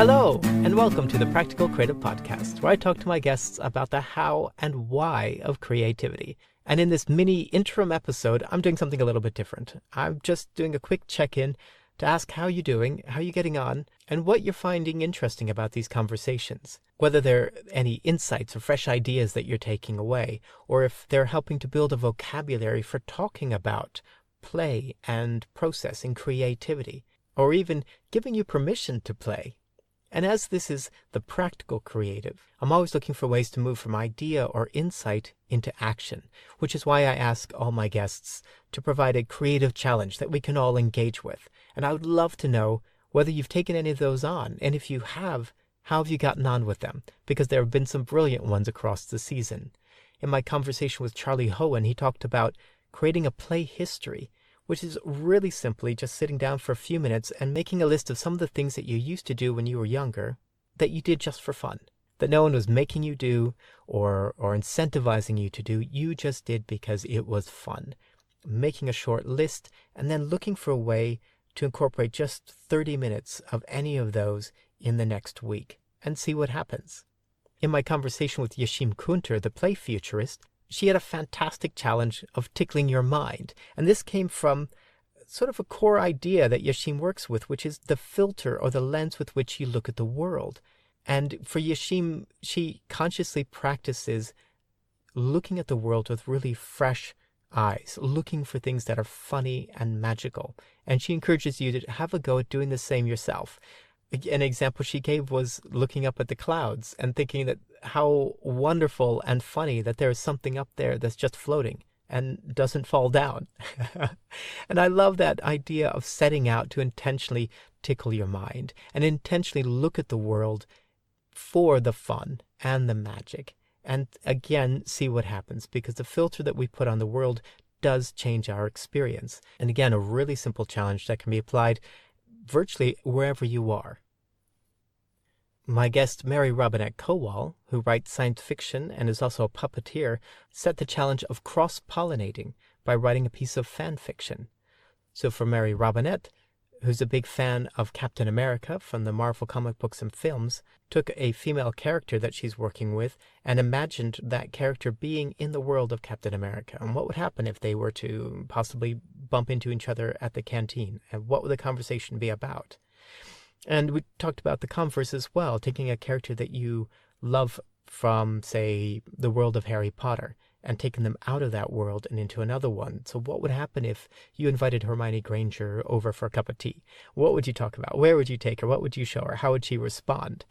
Hello, and welcome to the Practical Creative Podcast, where I talk to my guests about the how and why of creativity. And in this mini interim episode, I'm doing something a little bit different. I'm just doing a quick check-in to ask how you're doing, how you're getting on, and what you're finding interesting about these conversations. Whether there are any insights or fresh ideas that you're taking away, or if they're helping to build a vocabulary for talking about play and process and creativity, or even giving you permission to play. And as this is the practical creative, I'm always looking for ways to move from idea or insight into action, which is why I ask all my guests to provide a creative challenge that we can all engage with. And I would love to know whether you've taken any of those on, and if you have, how have you gotten on with them? Because there have been some brilliant ones across the season. In my conversation with Charlie Hohen, he talked about creating a play history, which is really simply just sitting down for a few minutes and making a list of some of the things that you used to do when you were younger that you did just for fun, that no one was making you do or incentivizing you to do. You just did because it was fun. Making a short list and then looking for a way to incorporate just 30 minutes of any of those in the next week and see what happens. In my conversation with Yashim Kunter, the play futurist, she had a fantastic challenge of tickling your mind. And this came from sort of a core idea that Yashim works with, which is the filter or the lens with which you look at the world. And for Yashim, she consciously practices looking at the world with really fresh eyes, looking for things that are funny and magical. And she encourages you to have a go at doing the same yourself. An example she gave was looking up at the clouds and thinking that how wonderful and funny that there is something up there that's just floating and doesn't fall down. And I love that idea of setting out to intentionally tickle your mind and intentionally look at the world for the fun and the magic. And again, see what happens, because the filter that we put on the world does change our experience. And again, a really simple challenge that can be applied virtually wherever you are. My guest Mary Robinette Kowal, who writes science fiction and is also a puppeteer, set the challenge of cross-pollinating by writing a piece of fan fiction. So for Mary Robinette, who's a big fan of Captain America from the Marvel comic books and films, took a female character that she's working with and imagined that character being in the world of Captain America. And what would happen if they were to possibly bump into each other at the canteen? And what would the conversation be about? And we talked about the converse as well, taking a character that you love from, say, the world of Harry Potter, and taking them out of that world and into another one. So what would happen if you invited Hermione Granger over for a cup of tea? What would you talk about? Where would you take her? What would you show her? How would she respond?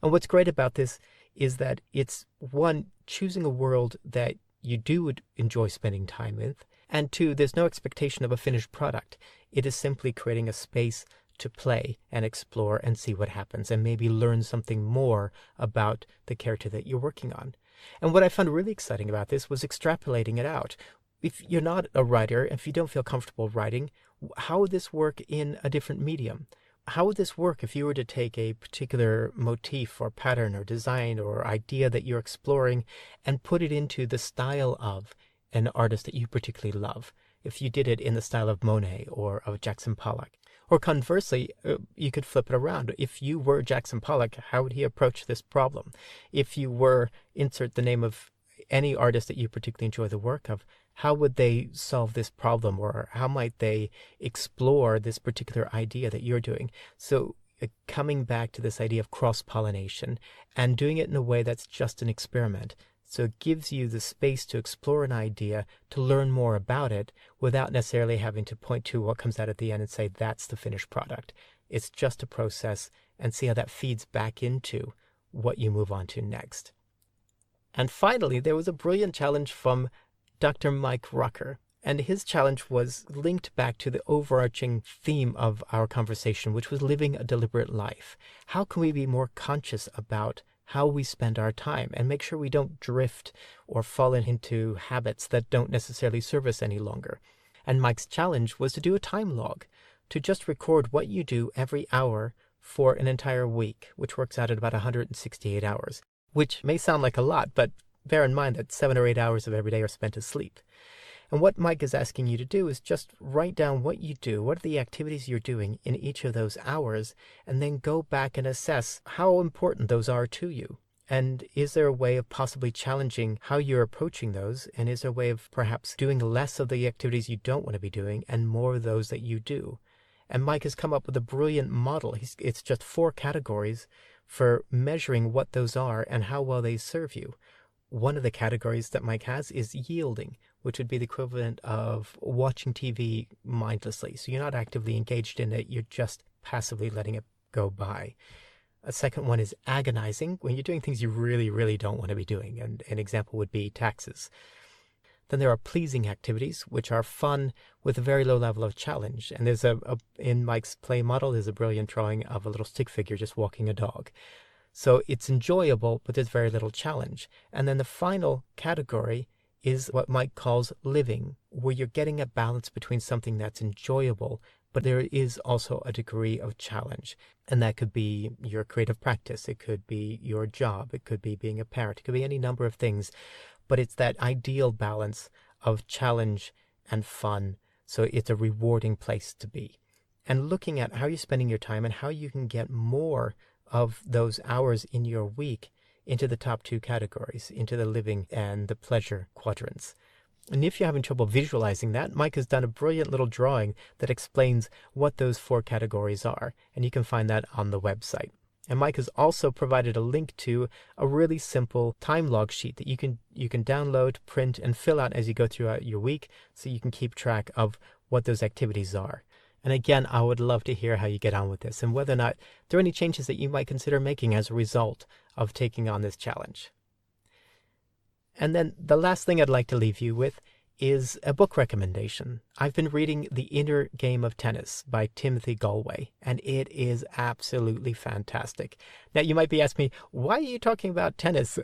And what's great about this is that it's, one, choosing a world that you do enjoy spending time with, and two, there's no expectation of a finished product. It is simply creating a space to play and explore and see what happens and maybe learn something more about the character that you're working on. And what I found really exciting about this was extrapolating it out. If you're not a writer, if you don't feel comfortable writing, how would this work in a different medium? How would this work if you were to take a particular motif or pattern or design or idea that you're exploring and put it into the style of an artist that you particularly love? If you did it in the style of Monet or of Jackson Pollock. Or conversely, you could flip it around. If you were Jackson Pollock, how would he approach this problem? If you were, insert the name of any artist that you particularly enjoy the work of, how would they solve this problem? Or how might they explore this particular idea that you're doing? So coming back to this idea of cross-pollination and doing it in a way that's just an experiment. So it gives you the space to explore an idea, to learn more about it, without necessarily having to point to what comes out at the end and say, that's the finished product. It's just a process, and see how that feeds back into what you move on to next. And finally, there was a brilliant challenge from Dr. Mike Rucker. And his challenge was linked back to the overarching theme of our conversation, which was living a deliberate life. How can we be more conscious about how we spend our time and make sure we don't drift or fall into habits that don't necessarily serve us any longer? And Mike's challenge was to do a time log, to just record what you do every hour for an entire week, which works out at about 168 hours, which may sound like a lot, but bear in mind that 7 or 8 hours of every day are spent asleep. And what Mike is asking you to do is just write down what you do, what are the activities you're doing in each of those hours, and then go back and assess how important those are to you. And is there a way of possibly challenging how you're approaching those? And is there a way of perhaps doing less of the activities you don't want to be doing and more of those that you do? And Mike has come up with a brilliant model. It's just 4 categories for measuring what those are and how well they serve you. One of the categories that Mike has is yielding, which would be the equivalent of watching TV mindlessly. So you're not actively engaged in it, you're just passively letting it go by. A second one is agonizing, when you're doing things you really, really don't want to be doing. And an example would be taxes. Then there are pleasing activities, which are fun with a very low level of challenge. And there's in Mike's play model, there's a brilliant drawing of a little stick figure just walking a dog. So it's enjoyable, but there's very little challenge. And then the final category is what Mike calls living, where you're getting a balance between something that's enjoyable, but there is also a degree of challenge. And that could be your creative practice, it could be your job, it could be being a parent, it could be any number of things. But it's that ideal balance of challenge and fun, so it's a rewarding place to be. And looking at how you're spending your time and how you can get more of those hours in your week into the top 2 categories, into the living and the pleasure quadrants. And if you're having trouble visualizing that, Mike has done a brilliant little drawing that explains what those 4 categories are, and you can find that on the website. And Mike has also provided a link to a really simple time log sheet that you can download, print, and fill out as you go throughout your week, so you can keep track of what those activities are. And again, I would love to hear how you get on with this and whether or not there are any changes that you might consider making as a result of taking on this challenge. And then the last thing I'd like to leave you with is a book recommendation. I've been reading The Inner Game of Tennis by Timothy Gallwey, and it is absolutely fantastic. Now, you might be asking me, why are you talking about tennis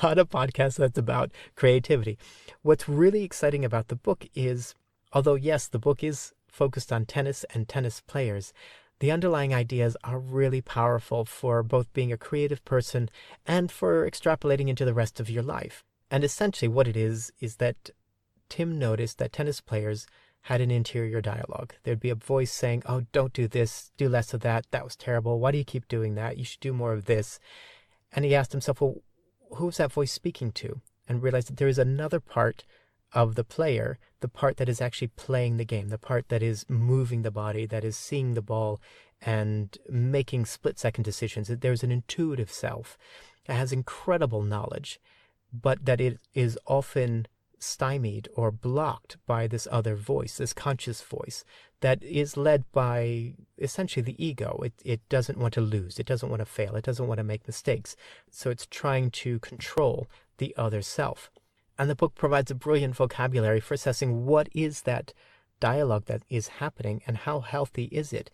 on a podcast that's about creativity? What's really exciting about the book is, although yes, the book is focused on tennis and tennis players, the underlying ideas are really powerful for both being a creative person and for extrapolating into the rest of your life. And essentially what it is that Tim noticed that tennis players had an interior dialogue. There'd be a voice saying, oh, don't do this, do less of that, that was terrible, why do you keep doing that, you should do more of this. And he asked himself, well, who's that voice speaking to? And realized that there is another part of the player, the part that is actually playing the game, the part that is moving the body, that is seeing the ball and making split-second decisions. There's an intuitive self that has incredible knowledge, but that it is often stymied or blocked by this other voice, this conscious voice that is led by essentially the ego. It doesn't want to lose, it doesn't want to fail, it doesn't want to make mistakes. So it's trying to control the other self. And the book provides a brilliant vocabulary for assessing what is that dialogue that is happening and how healthy is it.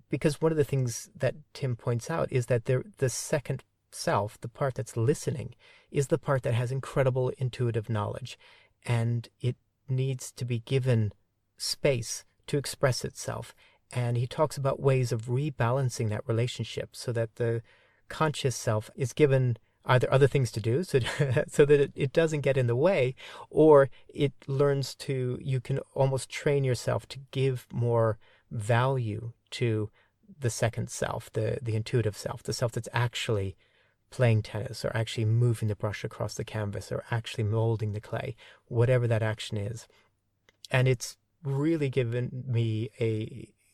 Because one of the things that Tim points out is that the second self, the part that's listening, is the part that has incredible intuitive knowledge, and it needs to be given space to express itself. And he talks about ways of rebalancing that relationship so that the conscious self is given either other things to do so that it doesn't get in the way, or it learns to, you can almost train yourself to give more value to the second self, the intuitive self, the self that's actually playing tennis or actually moving the brush across the canvas or actually molding the clay, whatever that action is. And it's really given me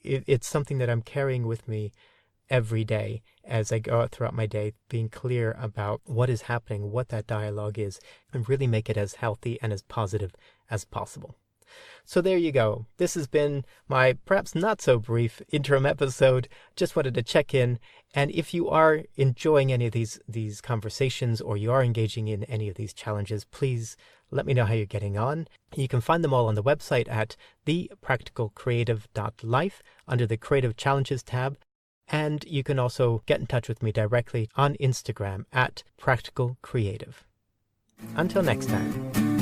it's something that I'm carrying with me every day as I go out throughout my day, being clear about what is happening, what that dialogue is, and really make it as healthy and as positive as possible. So there you go. This has been my perhaps not so brief interim episode. Just wanted to check in. And if you are enjoying any of these conversations, or you are engaging in any of these challenges, please let me know how you're getting on. You can find them all on the website at thepracticalcreative.life under the Creative Challenges tab. And you can also get in touch with me directly on Instagram at practicalcreative. Until next time.